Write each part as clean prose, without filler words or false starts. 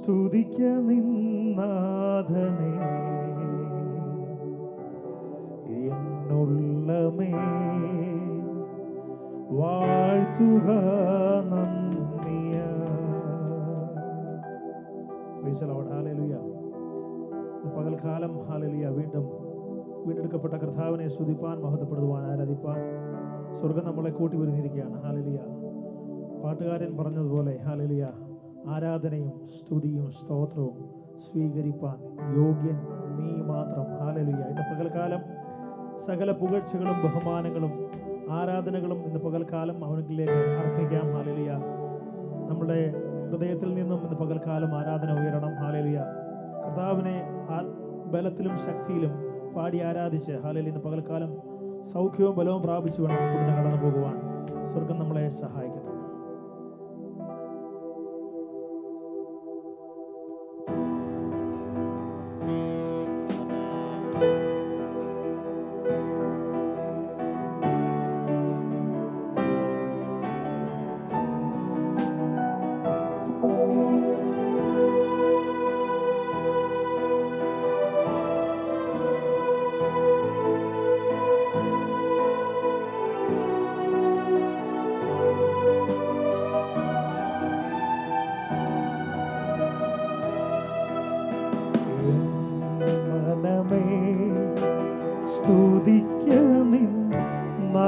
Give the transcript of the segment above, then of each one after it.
സ്തുതിക്ക നിന്നാഥനെ എന്നുള്ളമേ, വാഴ്ത്തുക നന്ദിയ. Hallelujah. പകൽക്കാലം hallelujah വീണ്ടെടുക്കപ്പെട്ട കർത്താവിനെ സ്തുതിപ്പാൻ, മഹത്വപ്പെടുത്തുവാൻ, ആരാധിപ്പാൻ സ്വർഗം നമ്മളെ കൂട്ടി വരുന്നിരിക്കുകയാണ്. ഹല്ലേലൂയ. പാട്ടുകാരൻ പറഞ്ഞതുപോലെ ഹല്ലേലൂയ, ആരാധനയും സ്തുതിയും സ്തോത്രവും സ്വീകരിപ്പാൻ യോഗ്യൻ നീ മാത്രം. ഹല്ലേലൂയ. ഇന്ന് പകൽക്കാലം സകല പുകഴ്ചകളും ബഹുമാനങ്ങളും ആരാധനകളും ഇന്ന് പകൽക്കാലം അവനിലേക്ക് അർപ്പിക്കാം. ഹല്ലേലൂയ. നമ്മുടെ ഹൃദയത്തിൽ നിന്നും ഇന്ന് പകൽക്കാലം ആരാധന ഉയരണം. ഹല്ലേലൂയ. കർത്താവിനെ ബലത്തിലും ശക്തിയിലും പാടി ആരാധിച്ച് ഹല്ലേലൂയ ഇന്ന് പകൽക്കാലം സൗഖ്യവും ബലവും പ്രാപിച്ചു വേണം ഇവിടുന്ന് കടന്നു പോകുവാൻ. സ്വർഗം നമ്മളെ സഹായിക്കട്ടെ. സ്തുതിക്ക നിന്നാഥനെ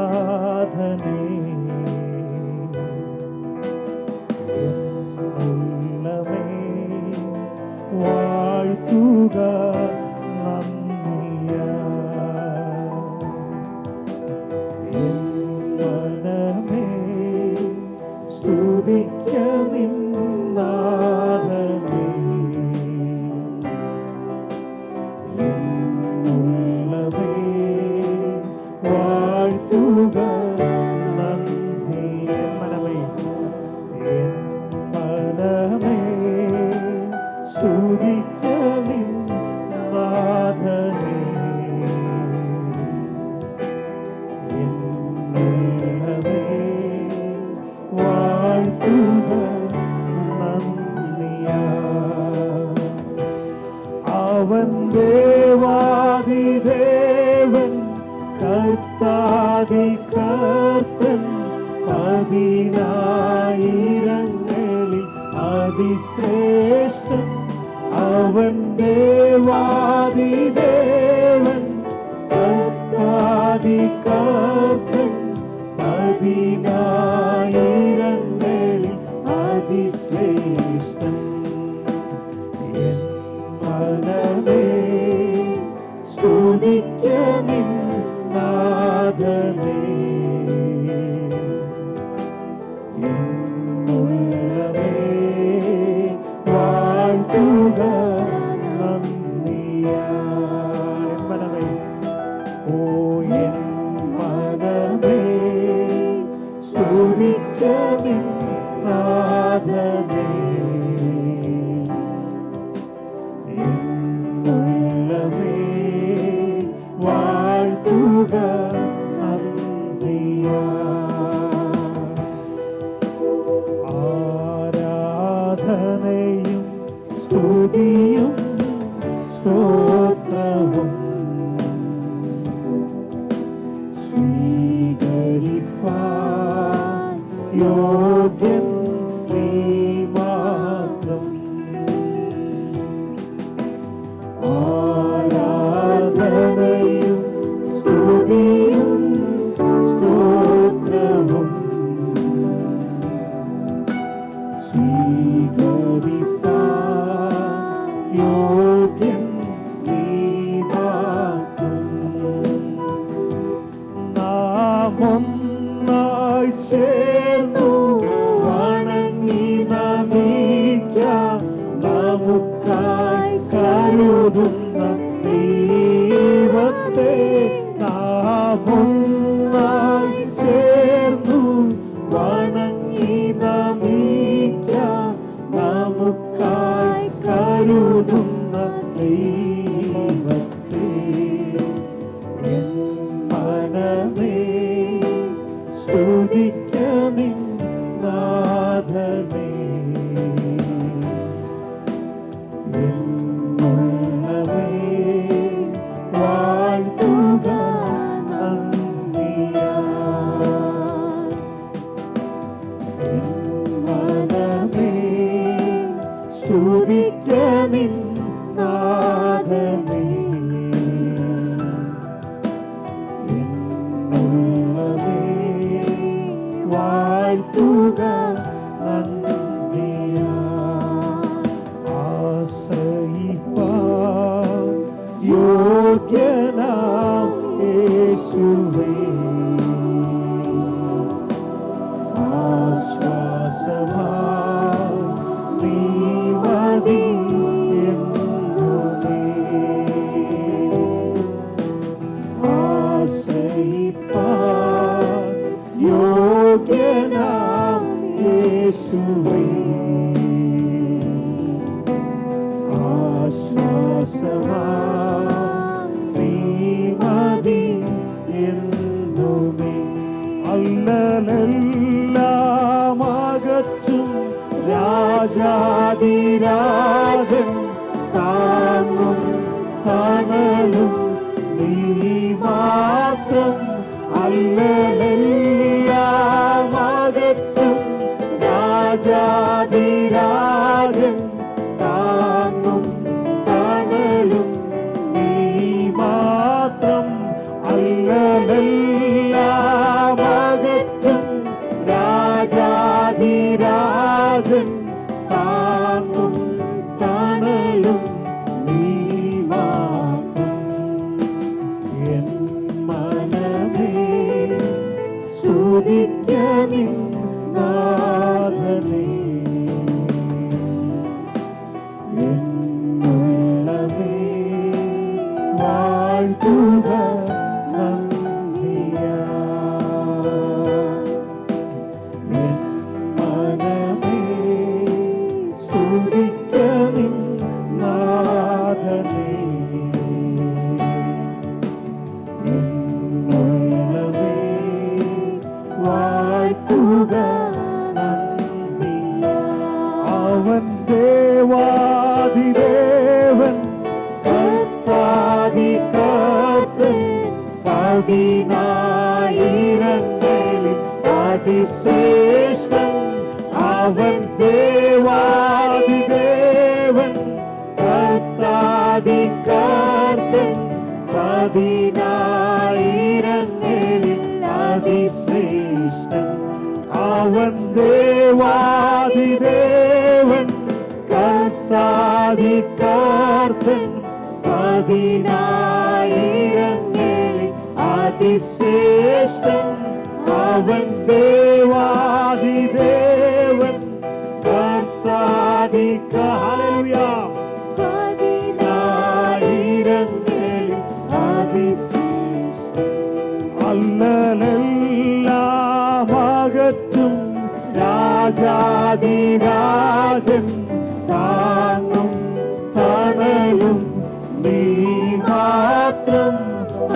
എന്നുള്ളമേ, വാഴ്ത്തുക നന്ദിയ. മനമേ സ്തുതിക്ക നിന്നാഥനെ വാഴ്ത്തുക നന്ദിയ. മനമേ സ്തുതിക്ക നിന്നാഥനെ എന്നുള്ളമേ, വാഴ്ത്തുക നന്ദിയ. അവൻ ദേവാദിദേവൻ കർത്താദി കർത്തൻ, പതിനായിരങ്ങളിൽ അതിശ്രേഷ്ഠൻ. അവൻ ദേവാദിദേവൻ കർത്താദി കർത്തൻ, പതിനായിരങ്ങളിൽ അതിശ്രേഷ്ഠൻ. എൻ മനമേ സ്തുതിക്ക നിന്നാഥനെ എന്നുള്ളമേ, വാഴ്ത്തുക നന്ദിയ. മനമേ ഓ എൻ മനമേ സ്തുതിക്ക നിന്നാഥനെ എന്നുള്ളമേ, വാഴ്ത്തുക നന്ദിയ. ആരാധനയും സ്തുതിയും സ്തോത്രവും സ്വീകരിപ്പാൻ യോഗ്യൻ നീ മാത്രം. ആരാധനയും സ്തുതിയും സ്തോത്രവും സ്വീകരിപ്പാൻ യോഗ്യൻ നീ മാത്രം. നാം ഒന്നായി ചേർന്നു വണങ്ങി നമിക്കാം, നമുക്കായി കരുതുന്ന ദൈവത്തെ. നാം ഒന്നായി ചേർന്നു വണങ്ങി നമിക്കാം, നമുക്കായി രാജാതിരാജൻ താങ്ങും തണലും നീ മാത്രം. അല്ലലെല്ലാം അകറ്റും രാജാതിരാജൻ താങ്ങും തണലും നീ മാത്രം. അല്ലലെല്ലാം അകറ്റും രാജാതിരാജൻ താങ്ങും തണലും നീ മാത്രം. എൻ മനമേ സ്തുതിക്ക നിൻ നാഥനെ. എൻ ഉള്ളമേ വാഴ്ത്തുക അവൻ ദേവാദിദേവൻ കർത്താദി കർത്തൻ പതിനായിരങ്ങളിൽ അതിശ്രേഷ്ഠൻ. അവൻ ദേവാദിദേവൻ കർത്താദി കർത്തൻ പതിനായിരങ്ങളിൽ അതിശ്രേഷ്ഠൻ. അവൻ ദേവാദിദേവൻ കർത്താദി കർത്തൻ പതിനായിരങ്ങളിൽ അതിശ്രേഷ്ഠൻ. അവൻ ദേവാദിദേവൻ കർത്താദി പതിനായിരങ്ങളിൽ അതിശ്രേഷ്ഠൻ. അല്ലലെല്ലാം അകറ്റും രാജാതിരാജൻ താങ്ങും തണലും നീ മാത്രം.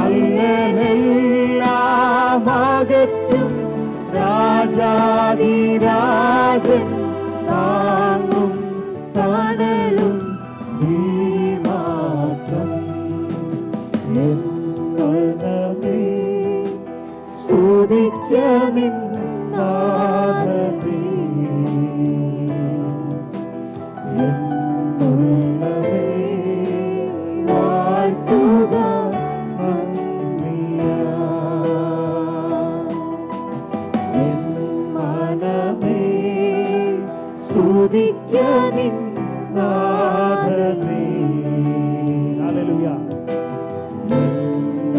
അല്ലലെല്ലാം അകറ്റും രാജാതിരാജൻ താങ്ങും തണലും നീ മാത്രം. എൻ മനമേ സ്തുതിക്ക നിൻ നാഥനെ. എൻ ഉള്ളമേ വാഴ്ത്തുക നന്ദിയാൽ. എൻ മനമേ സ്തുതിക്ക നിൻ നാഥനെ. ഹല്ലേലൂയ. എൻ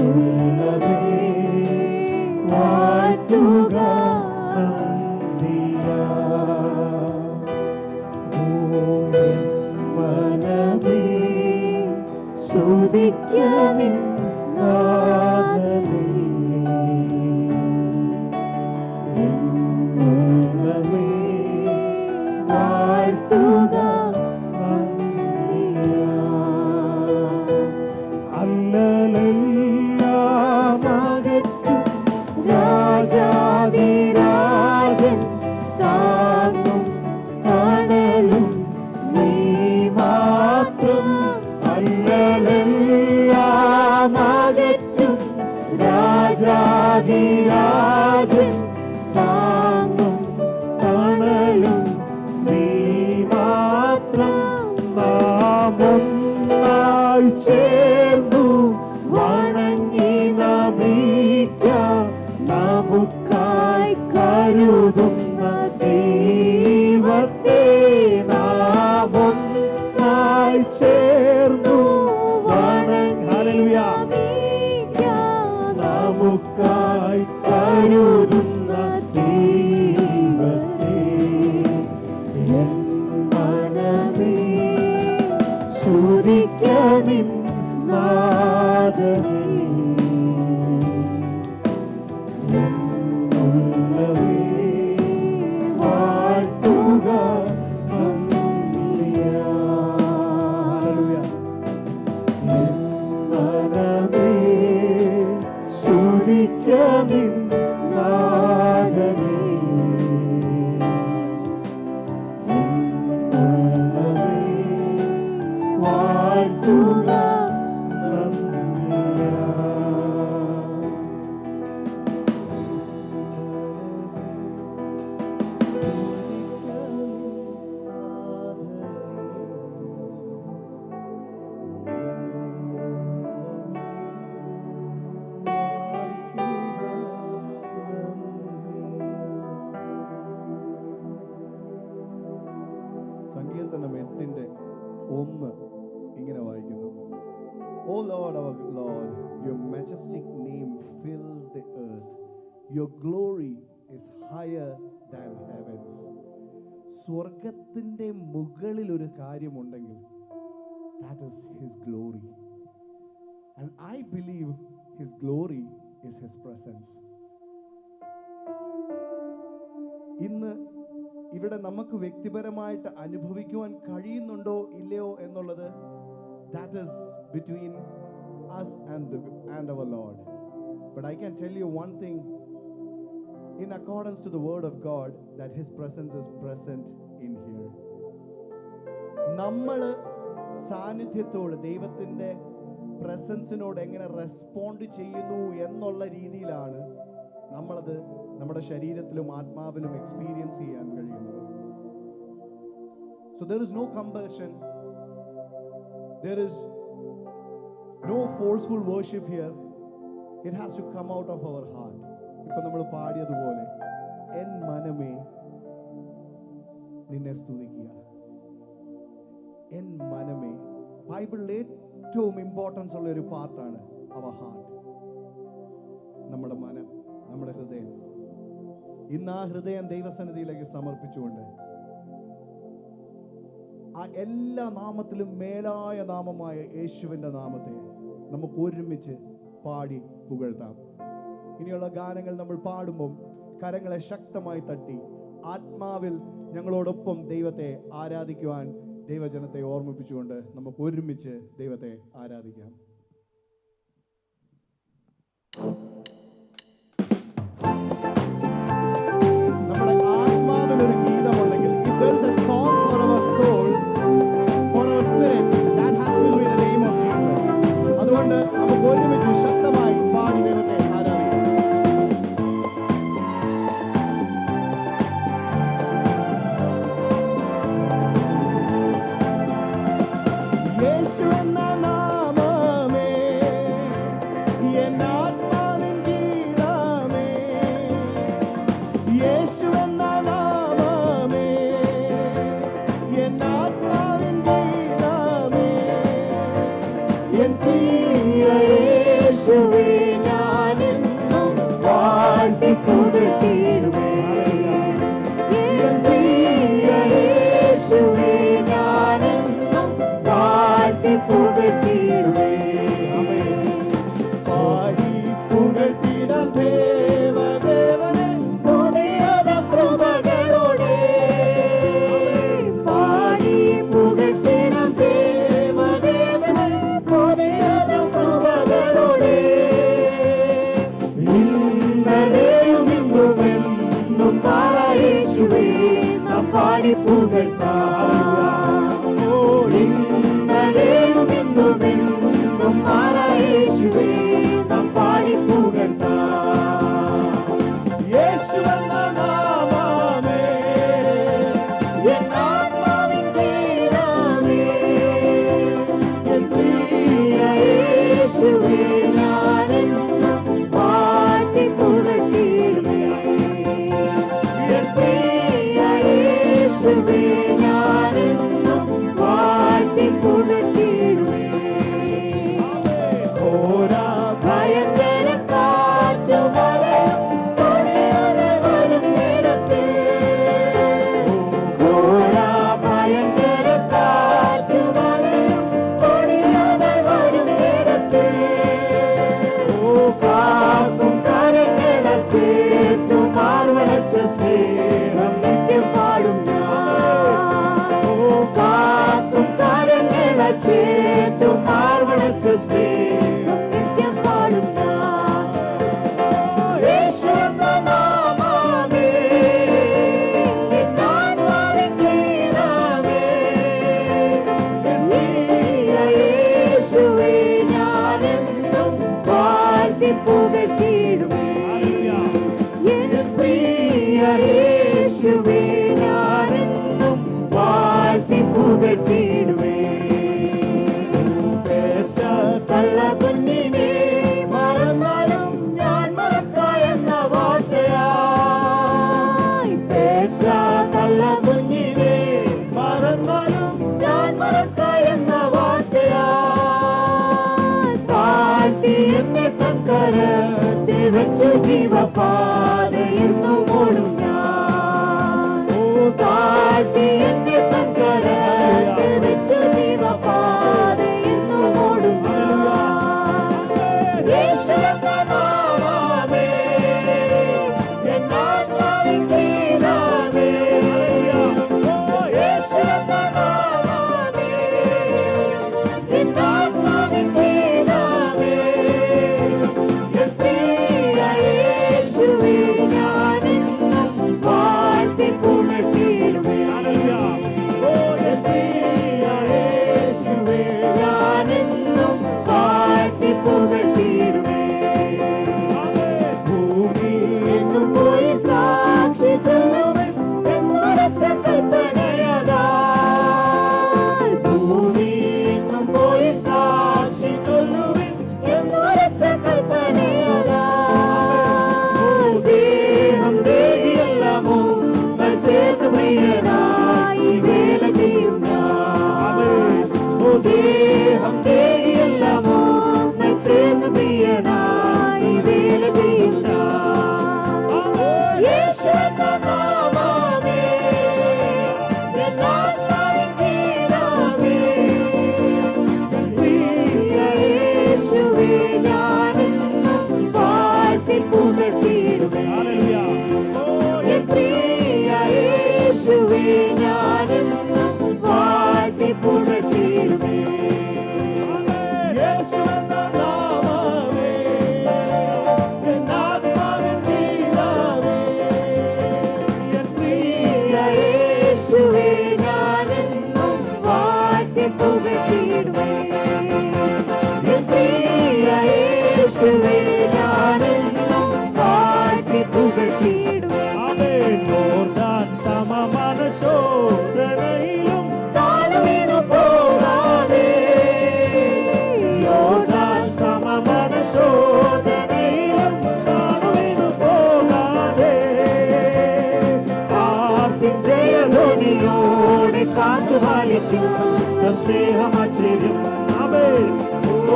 ഉള്ളമേ വാഴ്ത്തുക സ്തുതിക്ക നിൻ നാഥനെ. എൻ ഉള്ളമേ വാഴ്ത്തുക നന്ദിയാൽ. അല്ലലെല്ലാം അകറ്റും രാജാതിരാജൻ താങ്ങും തണലും നീ മാത്രം. അല്ലലെല്ലാം അകറ്റും രാജാതിരാജൻ താങ്ങും തണലും നീ മാത്രം. നാം ഒന്നായി ചേർന്നു വണങ്ങി നമിക്കാം നമുക്കായി കരുതുന്ന ദൈവത്തെ. നാം ഒന്നായി ചേർന്നു നമുക്കായി കരുതുന്ന ദൈവത്തെ. എൻ മനമേ സ്തുതിക്ക നിൻ നാഥനെ. എൻ ഉള്ളമേ വാഴ്ത്തുക നന്ദിയാൽ. എൻ മനമേ സ്തുതിക്ക നിൻ നാഥനെ. എൻ സങ്കീർത്തനം 8:1 ഇങ്ങനെ വായിക്കുന്നു. O Lord, our Lord, your majestic name fills the earth. Your glory is higher than heavens. സ്വർഗത്തിന്റെ മുകളിൽ ഒരു കാര്യമുണ്ടെങ്കിൽ that is his glory. And I believe his glory is his presence. ഇന്ന് ഇവിടെ നമുക്ക് വ്യക്തിപരമായിട്ട് അനുഭവിക്കുവാൻ കഴിയുന്നുണ്ടോ ഇല്ലയോ എന്നുള്ളത് that is between us and our Lord. But I can tell you one thing, in accordance to the word of God, that his presence is present in here. നമ്മൾ സാന്നിധ്യത്തോട്, ദൈവത്തിൻ്റെ പ്രസൻസിനോട് എങ്ങനെ റെസ്പോണ്ട് ചെയ്യുന്നു എന്നുള്ള രീതിയിലാണ് നമ്മളത് നമ്മുടെ ശരീരത്തിലും ആത്മാവിലും എക്സ്പീരിയൻസ് ചെയ്യാൻ കഴിയുന്നത്. So there is no compulsion, there is no forceful worship here. It has to come out of our heart. ഇപ്പൊ നമ്മൾ പാടിയതുപോലെ എൻ മനമേ നിന്നെ സ്തുതിക്കുക. എൻ മനമേ, ബൈബിളിൽ ഏറ്റവും ഇമ്പോർട്ടൻസ് ഉള്ള ഒരു പാർട്ടാണ് അവർ ഹാർട്ട്. നമ്മുടെ മനം, നമ്മുടെ ഹൃദയം. ഇന്ന് ആ ഹൃദയം ദൈവസന്നിധിയിലേക്ക് സമർപ്പിച്ചുകൊണ്ട് ആ എല്ലാ നാമത്തിലും മേലായ നാമമായ യേശുവിൻ്റെ നാമത്തെ നമുക്ക് ഒരുമിച്ച് പാടി പുകഴ്ത്താം. ഇനിയുള്ള ഗാനങ്ങൾ നമ്മൾ പാടുമ്പം കരങ്ങളെ ശക്തമായി തട്ടി ആത്മാവിൽ ഞങ്ങളോടൊപ്പം ദൈവത്തെ ആരാധിക്കുവാൻ ദൈവജനത്തെ ഓർമ്മിപ്പിച്ചുകൊണ്ട് നമുക്ക് ഒരുമിച്ച് ദൈവത്തെ ആരാധിക്കാം. നമ്മുടെ ആത്മാവിനൊരു ഗീതമുണ്ടെങ്കിൽ, if there is a song for our soul, for our spirit, that has to be in the name of Jesus. അതുകൊണ്ട് നമുക്ക് ഒരുമിച്ച് ശക്തമായി പാടി ദൈവത്തെ ആരാധിക്കാം. യേശു എന്ന നാമമേ എൻ ആത്മാവിൻ ഗീതമേ, യേശു എന്ന നാമമേ എൻ ആത്മാവിൻ ഗീതമേ, എൻ പ്രിയ യേശുവേ ഞാനെന്നും വാഴ്ത്തി പുകഴ്ത്തിയിടുമേ, എൻ പ്രിയ യേശുവേ ഞാനെന്നും വാഴ്ത്തി പുകഴ്ത്തിയിടുമേ. പാടി പുകഴ്ത്തിടാം ദേവദേവനെ പുതിയത കൃപകളോടെ, പാടി പുകഴ്ത്തിടാം ദേവദേവനെ പുതിയത കൃപകളോടെ. ഇന്നലെയും ഇന്നുമെന്നും യേശുവേ നാം പാടി പുകഴ്ത്താം. ഇന്നലെയും ഇന്നുമെന്നും യേശുവേ നാം പാടി പുകഴ്ത്താം. യേശു എന്ന നാമമേ എൻ ആത്മാവിൻ ഗീതമേ, എൻ പ്രിയ യേശുവേ ഞാനെന്നും വാഴ്ത്തി പുകഴ്ത്തിയിടുമേ, എൻ പ്രിയ യേശുവേ ഞാനെന്നും വാഴ്ത്തി പുകഴ്ത്തിയിടുമേ. ഘോരാ ഭയങ്കര കാറ്റുമഴയും കൊടിയനെ വരും നേരത്തെ, ഘോരാ ഭയങ്കര കാറ്റുമഴയും കൊടിയനെ വരും നേരത്തെ, കാക്കും കരങ്ങളെ ചേർത്തു മാർവണച്ച സ്നേഹം നിത്യം പാടും ഞാൻ. കാക്കും കരങ്ങളെ ചേർത്തു മാർവണച്ച സ്നേഹം നിത്യം പാടും ഞാൻ. യേശു എന്ന നാമമേ എൻ ആത്മാവിൻ ഗീതമേ, എൻ പ്രിയ യേശുവേ ഞാനെന്നും വാഴ്ത്തി പുകഴ്ത്തിയിടുമേ, എൻ പ്രിയ യേശുവേ ഞാനെന്നും വാഴ്ത്തി പുകഴ്ത്തിയിടുമേ. പെറ്റ തള്ള കുഞ്ഞിനെ മറന്നാലും ഞാൻ മറക്കായെന്ന വാർത്തയായി, പെറ്റ തള്ള കുഞ്ഞിനെ മറന്നാലും ജീവപാതയെന്നും ഓടും ഞാൻ. ഓ താഴ്ത്തി എന്നെ തൻ കരത്തിൽ വെച്ചു ജീവപാതയെന്നും ഓടും ഞാൻ. യേശു എന്ന നാമമേ എൻ ആത്മാവിൻ ഗീതമേ. ഓ യേശു എന്ന നാമമേ എൻ ആത്മാവിൻ ഗീതമേ. എൻ പ്രിയ യേശുവേ ഞാനെന്നും വാഴ്ത്തി പുകഴ്ത്തിയിടുമേ. ഓ എൻ പ്രിയ യേശുവേ ഞാനെന്നും വാഴ്ത്തി പുകഴ്ത്തിയിടുമേ. ഭൂമി എങ്ങും പോയി സാക്ഷി ചൊല്ലുവൻ എന്നുറച്ച കൽപ്പനയതാ. ഭൂമി എങ്ങും പോയി സാക്ഷി ചൊല്ലുവൻ എന്നുറച്ച കൽപ്പനയതാ. ദേഹം ദേഹിയെല്ലാമോ ചേർന്ന് പ്രിയനായി വേല ചെയ്യും ഞാൻ. ഓ ദേഹം ദേഹിയെല്ലാമോ ചേർന്ന് പ്രിയനായി വേല ചെയ്യും ഞാൻ. യേശു എന്ന നാമമേ എൻ ആത്മാവിൻ ഗീതമേ. പ്രിയ യേശുവേ ഞാനെന്നും വാഴ്ത്തി പുകഴ്ത്തിയിടുമേ. എൻ പ്രിയ യേശുവേ ഞാനെന്നും വാഴ്ത്തി പുകഴ്ത്തിയിടുമേ. യേശു എന്ന നാമമേ എൻ ആത്മാവിൻ ഗീതമേ. എൻ പ്രിയ യേശുവേ ഞാനെന്നും വാഴ്ത്തി പുകഴ്ത്തിയിടുമേ. എൻ പ്രിയ യേശുവേ ഞാനെന്നും വാഴ്ത്തി പുകഴ്ത്തിയിടുമേ. യോർദാൻ സമമനശോധനയിലും താഴ്വീണു പോകാതെ. യോർദാൻ സമമനശോധനയിലും താഴ്വീണു പോകാതെ. ആർത്തിൻ ജയധ്വനിയോടെ കാത്തുപാലിക്കുന്ന സ്നേഹമാശ്ചര്യം.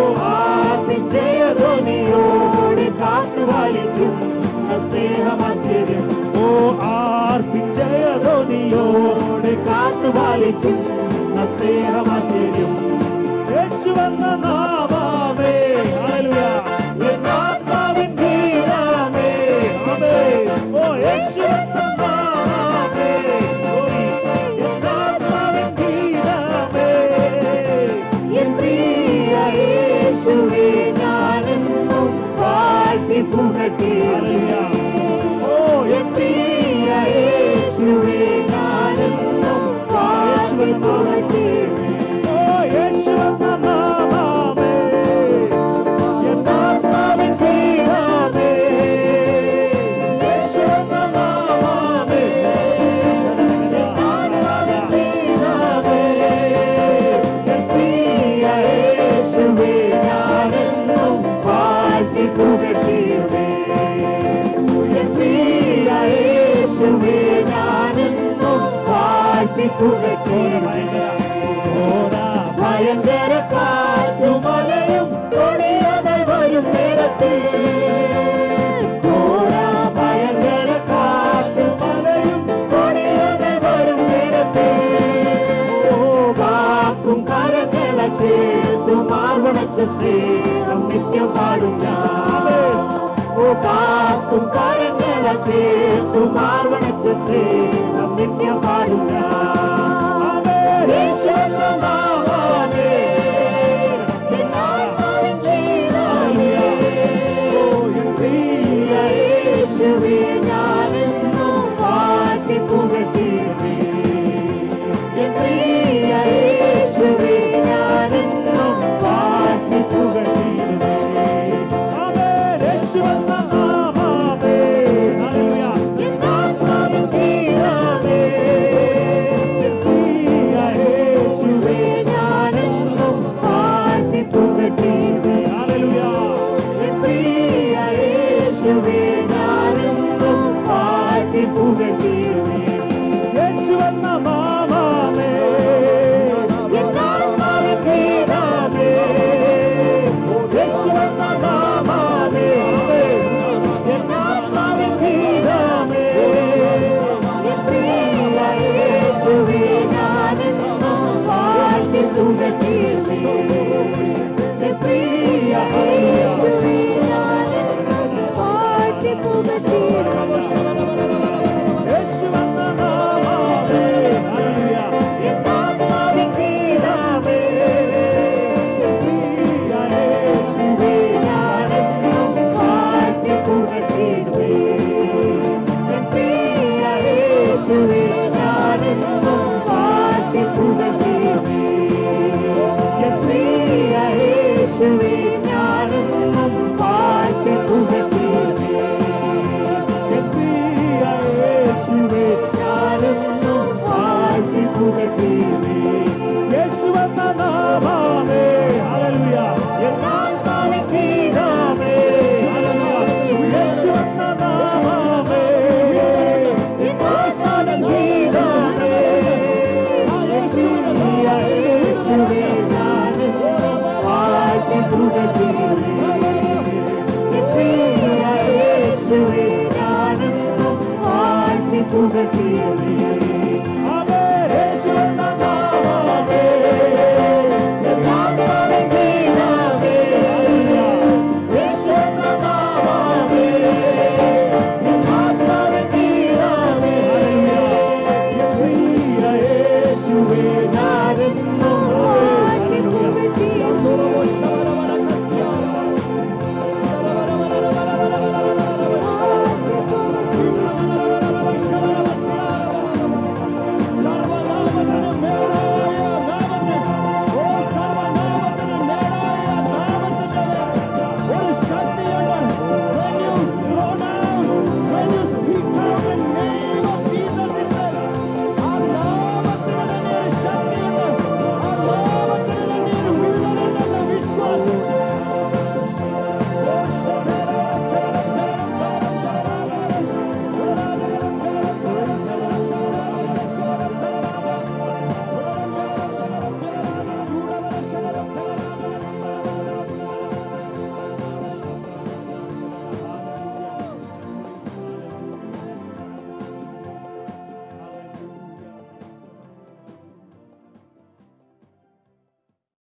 ഓ ആർത്തിൻ ജയധ്വനിയോടെ കാത്തുപാലിക്കുന്ന സ്നേഹമാശ്ചര്യം. ഓ ആർത്തിൻ ജയധ്വനിയോടെ കാത്തുപാലിക്കുന്ന സ്നേഹമാശ്ചര്യം. യേശു എന്ന നാമമേ ഹല്ലേലൂയ എൻ ആത്മാവിൻ ഗീതമേ. ഓ യേശു എന്ന നാമമേ എൻ ആത്മാവിൻ ഗീതമേ. എൻ പ്രിയ യേശുവേ ഞാനെന്നും വാഴ്ത്തി പുകഴ്ത്തിയിടുമേ. ഓ എൻ പ്രിയ യേശുവേ ഞാനെന്നും വാഴ്ത്തി പുകഴ്ത്തിയിടുമേ. ഓ യേശു എന്ന നാമമേ എൻ ആത്മാവിൻ ഗീതമേ. യേശു എന്ന നാമമേ എൻ ആത്മാവിൻ ഗീതമേ. എൻ പ്രിയ യേശുവേ ഞാനെന്നും വാഴ്ത്തി പുകഴ്ത്തിയിടുമേ. എൻ പ്രിയ യേശുവേ ഞാനെന്നും വാഴ്ത്തി പുകഴ്ത്തിയിടുമേ. ഭയങ്കര കാറ്റുമലയും കൊടിയതൽ വരും നേരത്തിൽ. ഭയങ്കര കാറ്റുമലയും കൊടിയതൽ വരും നേരത്തിൽ. കാക്കും കരങ്ങള ചേർത്തു മാർവണച്ച സ്നേഹം നിത്യം പാടും ഞാൻ. ഓ കാക്കും കരങ്ങള ചേർത്തു മാർവണച്ച സ്നേഹം നിത്യം പാടും ഞാൻ. യേശു എന്ന നാമമേ എൻ ആത്മാവിൻ ഗീതമേ. ഓ എൻ പ്രിയ യേശുവേ ഞാനെന്നും വാഴ്ത്തി പുകഴ്ത്തിയിടുമേ. എൻ പ്രിയ യേശുവേ ഞാനെന്നും വാഴ്ത്തി പുകഴ്ത്തിയിടുമേ. യേശു എന്ന നാമമേ ഹല്ലേലൂയ എൻ ആത്മാവിൻ ഗീതമേ. എൻ പ്രിയ യേശുവേ ദൈവമേ